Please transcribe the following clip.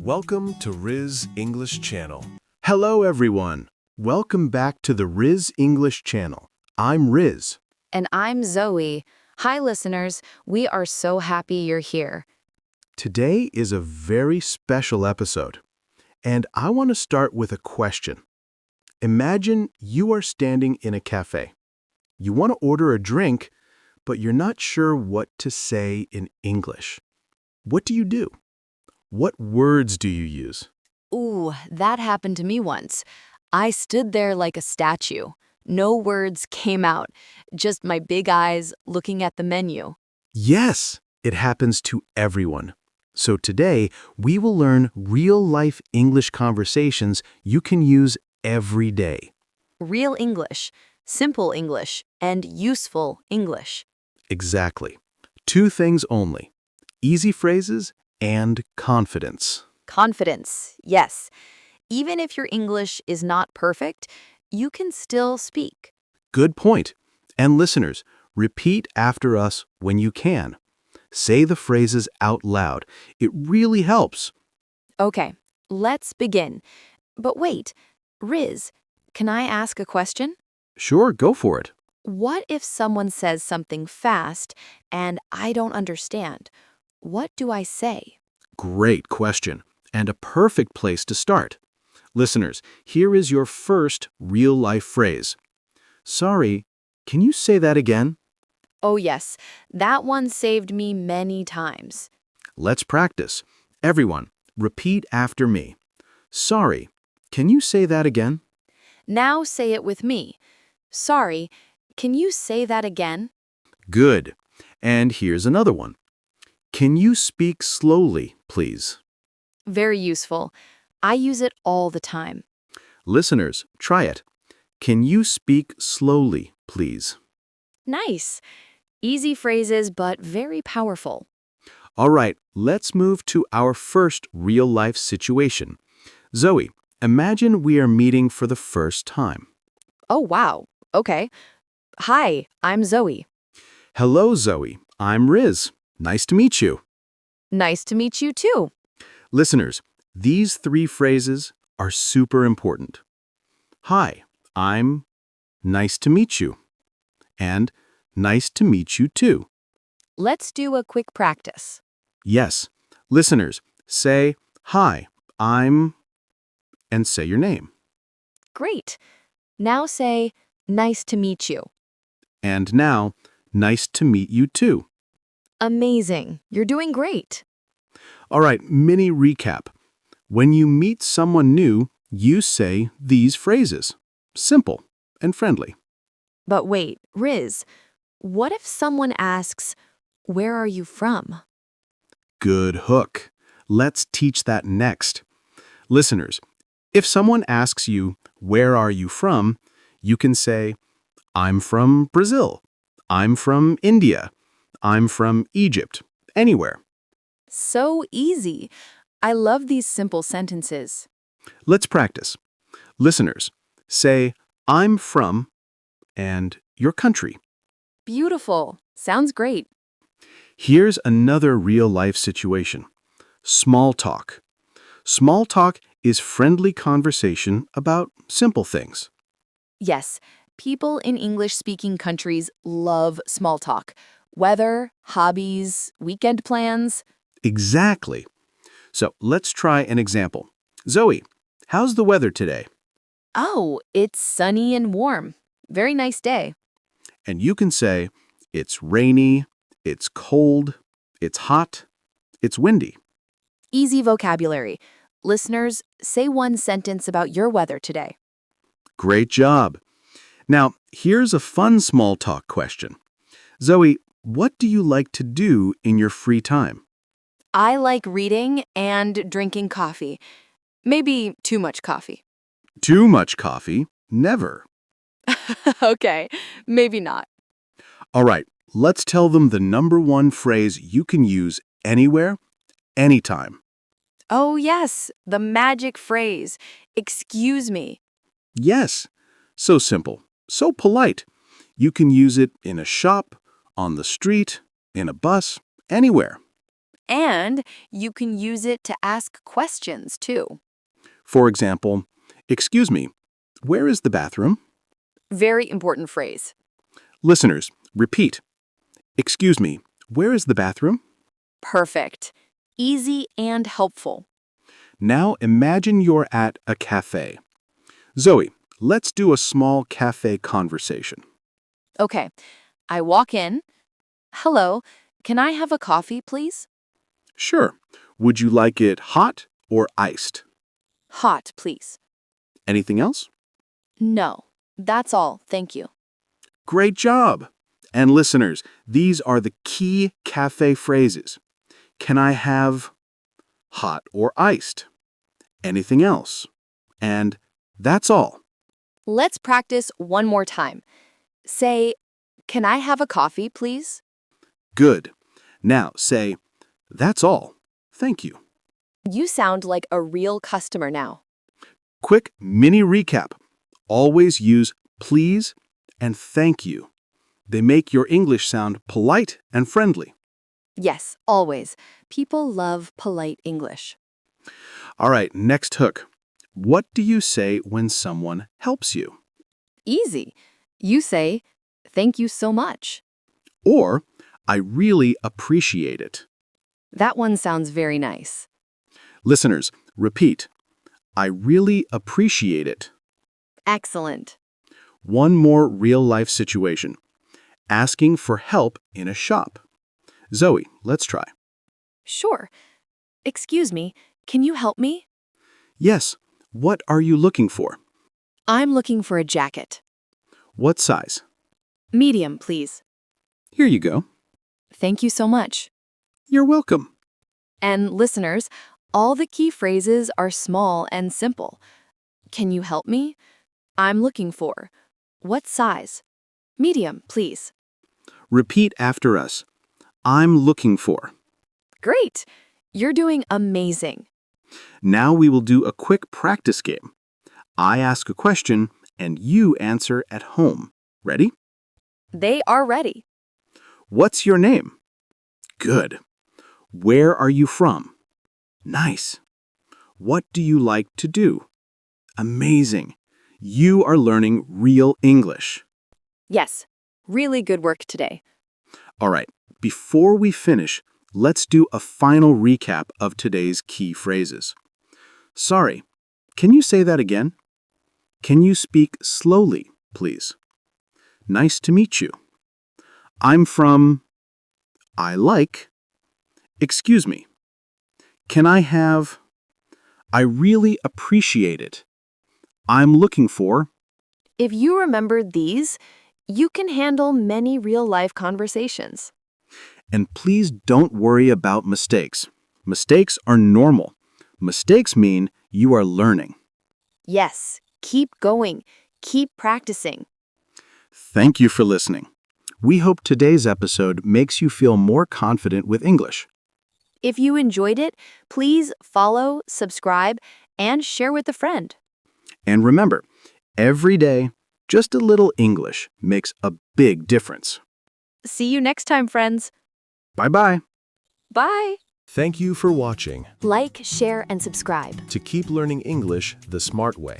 Welcome to Riz English Channel. Hello, everyone. Welcome back to the Riz English Channel. I'm Riz. And I'm Zoe. Hi, listeners. We are so happy you're here. Today is a very special episode, and I want to start with a question. Imagine you are standing in a cafe. You want to order a drink, but you're not sure what to say in English. What do you do? What words do you use? Ooh, that happened to me once. I stood there like a statue. No words came out, just my big eyes looking at the menu. Yes, it happens to everyone. So today, we will learn real-life English conversations you can use every day. Real English, simple English, and useful English. Exactly. Two things only: easy phrases and confidence. Confidence, yes. Even if your English is not perfect, you can still speak. Good point. And listeners, repeat after us when you can. Say the phrases out loud. It really helps. Okay, let's begin. But wait, Riz, can I ask a question? Sure, go for it. What if someone says something fast and I don't understand? What do I say? Great question, and a perfect place to start. Listeners, here is your first real-life phrase. Sorry, can you say that again? Oh yes, that one saved me many times. Let's practice. Everyone, repeat after me. Sorry, can you say that again? Now say it with me. Sorry, can you say that again? Good. And here's another one. Can you speak slowly, please? Very useful. I use it all the time. Listeners, try it. Can you speak slowly, please? Nice. Easy phrases, but very powerful. All right, let's move to our first real-life situation. Zoe, imagine we are meeting for the first time. Oh, wow. Okay. Hi, I'm Zoe. Hello, Zoe. I'm Riz. Nice to meet you. Nice to meet you too. Listeners, these three phrases are super important. Hi, I'm nice to meet you. And nice to meet you too. Let's do a quick practice. Yes. Listeners, say, hi, I'm, and say your name. Great. Now say, nice to meet you. And now, nice to meet you too. Amazing. You're doing great. All right, mini recap. When you meet someone new, you say these phrases. Simple and friendly. But wait, Riz, what if someone asks, where are you from? Good hook. Let's teach that next. Listeners, if someone asks you, where are you from, you can say, I'm from Brazil. I'm from India. I'm from Egypt. Anywhere. So easy. I love these simple sentences. Let's practice. Listeners, say, I'm from, and your country. Beautiful. Sounds great. Here's another real-life situation. Small talk. Small talk is friendly conversation about simple things. Yes, people in English-speaking countries love small talk. Weather, hobbies, weekend plans. Exactly. So let's try an example. Zoe, how's the weather today? Oh, it's sunny and warm. Very nice day. And you can say, it's rainy, it's cold, it's hot, it's windy. Easy vocabulary. Listeners, say one sentence about your weather today. Great job. Now, here's a fun small talk question. Zoe, what do you like to do in your free time? I like reading and drinking coffee. Maybe too much coffee. Too much coffee? Never. Okay, maybe not. All right, let's tell them the number one phrase you can use anywhere, anytime. Oh yes, the magic phrase. Excuse me. Yes, so simple, so polite. You can use it in a shop, on the street, in a bus, anywhere. And you can use it to ask questions, too. For example, excuse me, where is the bathroom? Very important phrase. Listeners, repeat. Excuse me, where is the bathroom? Perfect. Easy and helpful. Now imagine you're at a cafe. Zoe, let's do a small cafe conversation. Okay, I walk in. Hello, can I have a coffee, please? Sure. Would you like it hot or iced? Hot, please. Anything else? No, that's all, thank you. Great job! And listeners, these are the key cafe phrases. Can I have hot or iced? Anything else? And that's all. Let's practice one more time. Say, can I have a coffee, please? Good. Now say, that's all. Thank you. You sound like a real customer now. Quick mini recap. Always use please and thank you. They make your English sound polite and friendly. Yes, always. People love polite English. All right, next hook. What do you say when someone helps you? Easy. You say, thank you so much. Or, I really appreciate it. That one sounds very nice. Listeners, repeat. I really appreciate it. Excellent. One more real-life situation. Asking for help in a shop. Zoe, let's try. Sure. Excuse me, can you help me? Yes. What are you looking for? I'm looking for a jacket. What size? Medium, please. Here you go. Thank you so much. You're welcome. And listeners, all the key phrases are small and simple. Can you help me? I'm looking for. What size? Medium, please. Repeat after us. I'm looking for. Great! You're doing amazing. Now we will do a quick practice game. I ask a question and you answer at home. Ready? They are ready. What's your name? Good. Where are you from? Nice. What do you like to do? Amazing. You are learning real English. Yes, really good work today. All right, before we finish, let's do a final recap of today's key phrases. Sorry, can you say that again? Can you speak slowly, please? Nice to meet you. I'm from. I like. Excuse me. Can I have. I really appreciate it. I'm looking for. If you remembered these, you can handle many real-life conversations. And please don't worry about mistakes. Mistakes are normal. Mistakes mean you are learning. Yes, keep going. Keep practicing. Thank you for listening. We hope today's episode makes you feel more confident with English. If you enjoyed it, please follow, subscribe, and share with a friend. And remember, every day, just a little English makes a big difference. See you next time, friends. Bye-bye. Bye. Thank you for watching. Like, share, and subscribe. To keep learning English the smart way.